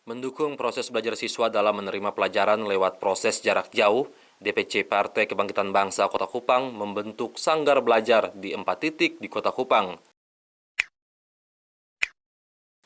Mendukung proses belajar siswa dalam menerima pelajaran lewat proses jarak jauh, DPC Partai Kebangkitan Bangsa Kota Kupang membentuk sanggar belajar di 4 titik di Kota Kupang.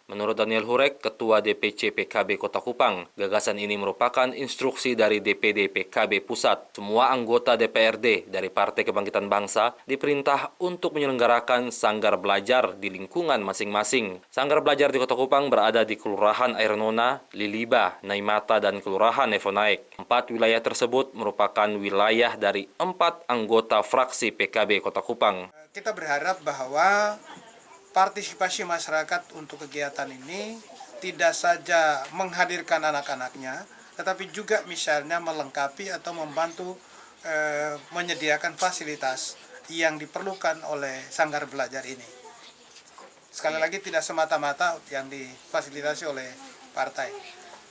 Menurut Daniel Hurek, Ketua DPC PKB Kota Kupang, gagasan ini merupakan instruksi dari DPD PKB Pusat. Semua anggota DPRD dari Partai Kebangkitan Bangsa diperintah untuk menyelenggarakan sanggar belajar di lingkungan masing-masing. Sanggar belajar di Kota Kupang berada di Kelurahan Airnona, Liliba, Naimata, dan Kelurahan Evonaik. 4 wilayah tersebut merupakan wilayah dari 4 anggota fraksi PKB Kota Kupang. Kita berharap bahwa partisipasi masyarakat untuk kegiatan ini tidak saja menghadirkan anak-anaknya, tetapi juga misalnya melengkapi atau membantu menyediakan fasilitas yang diperlukan oleh sanggar belajar ini. Sekali lagi tidak semata-mata yang difasilitasi oleh partai.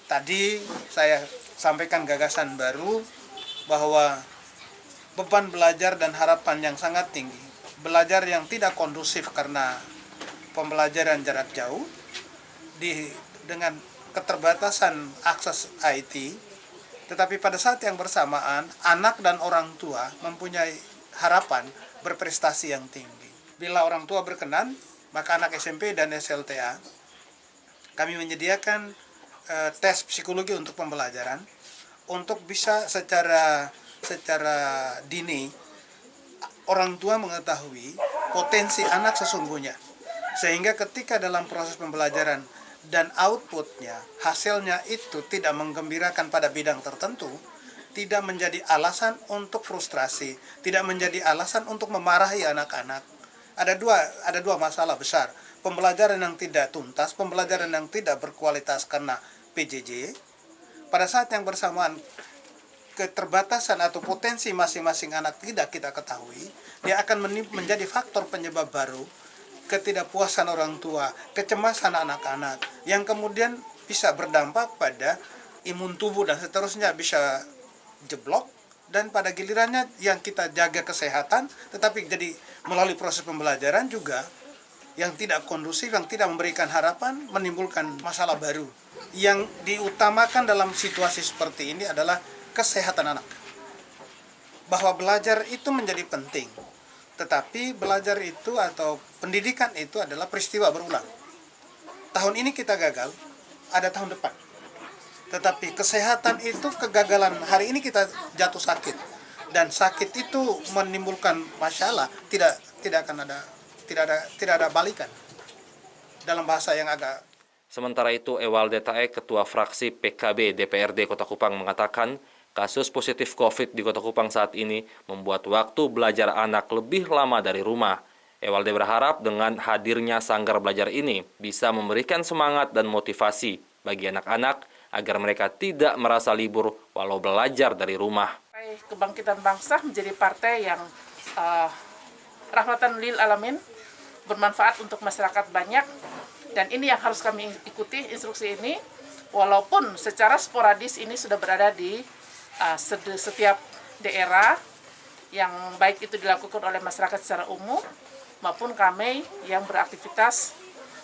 Tadi saya sampaikan gagasan baru bahwa beban belajar dan harapan yang sangat tinggi. Belajar yang tidak kondusif karena pembelajaran jarak jauh dengan keterbatasan akses IT, tetapi pada saat yang bersamaan anak dan orang tua mempunyai harapan berprestasi yang tinggi. Bila orang tua berkenan, maka anak SMP dan SLTA kami menyediakan tes psikologi untuk pembelajaran untuk bisa secara dini orang tua mengetahui potensi anak sesungguhnya. Sehingga ketika dalam proses pembelajaran dan outputnya, hasilnya itu tidak menggembirakan pada bidang tertentu, tidak menjadi alasan untuk frustrasi, tidak menjadi alasan untuk memarahi anak-anak. Ada dua masalah besar. Pembelajaran yang tidak tuntas, pembelajaran yang tidak berkualitas karena PJJ. Pada saat yang bersamaan, keterbatasan atau potensi masing-masing anak tidak kita ketahui, dia akan menjadi faktor penyebab baru ketidakpuasan orang tua, kecemasan anak-anak, yang kemudian bisa berdampak pada imun tubuh dan seterusnya bisa jeblok, dan pada gilirannya yang kita jaga kesehatan, tetapi jadi melalui proses pembelajaran juga yang tidak kondusif, yang tidak memberikan harapan, menimbulkan masalah baru. Yang diutamakan dalam situasi seperti ini adalah kesehatan anak. Bahwa belajar itu menjadi penting. Tetapi belajar itu atau pendidikan itu adalah peristiwa berulang. Tahun ini kita gagal, ada tahun depan. Tetapi kesehatan itu kegagalan, hari ini kita jatuh sakit. Dan sakit itu menimbulkan masalah, tidak ada balikan. Dalam bahasa yang agak. Sementara itu, Ewalde Tae, Ketua Fraksi PKB DPRD Kota Kupang mengatakan, kasus positif COVID di Kota Kupang saat ini membuat waktu belajar anak lebih lama dari rumah. Ewalde berharap dengan hadirnya sanggar belajar ini bisa memberikan semangat dan motivasi bagi anak-anak agar mereka tidak merasa libur walau belajar dari rumah. Partai Kebangkitan Bangsa menjadi partai yang rahmatan lil alamin, bermanfaat untuk masyarakat banyak, dan ini yang harus kami ikuti instruksi ini, walaupun secara sporadis ini sudah berada di setiap daerah yang baik itu dilakukan oleh masyarakat secara umum maupun kami yang beraktivitas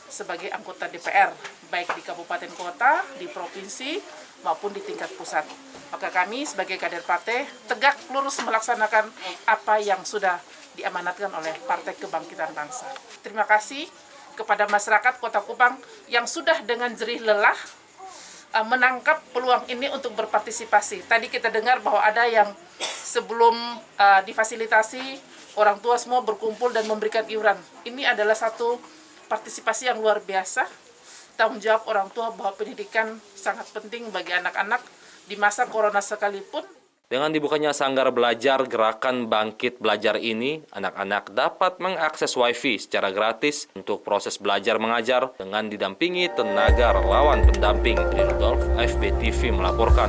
sebagai anggota DPR baik di kabupaten kota, di provinsi maupun di tingkat pusat. Maka kami sebagai kader partai tegak lurus melaksanakan apa yang sudah diamanatkan oleh Partai Kebangkitan Bangsa. Terima kasih kepada masyarakat Kota Kupang yang sudah dengan jerih lelah menangkap peluang ini untuk berpartisipasi. Tadi kita dengar bahwa ada yang sebelum difasilitasi, orang tua semua berkumpul dan memberikan iuran. Ini adalah satu partisipasi yang luar biasa. Tanggung jawab orang tua bahwa pendidikan sangat penting bagi anak-anak di masa corona sekalipun. Dengan dibukanya sanggar belajar Gerakan Bangkit Belajar ini, anak-anak dapat mengakses Wi-Fi secara gratis untuk proses belajar mengajar dengan didampingi tenaga relawan pendamping. Rudolf, FB TV melaporkan.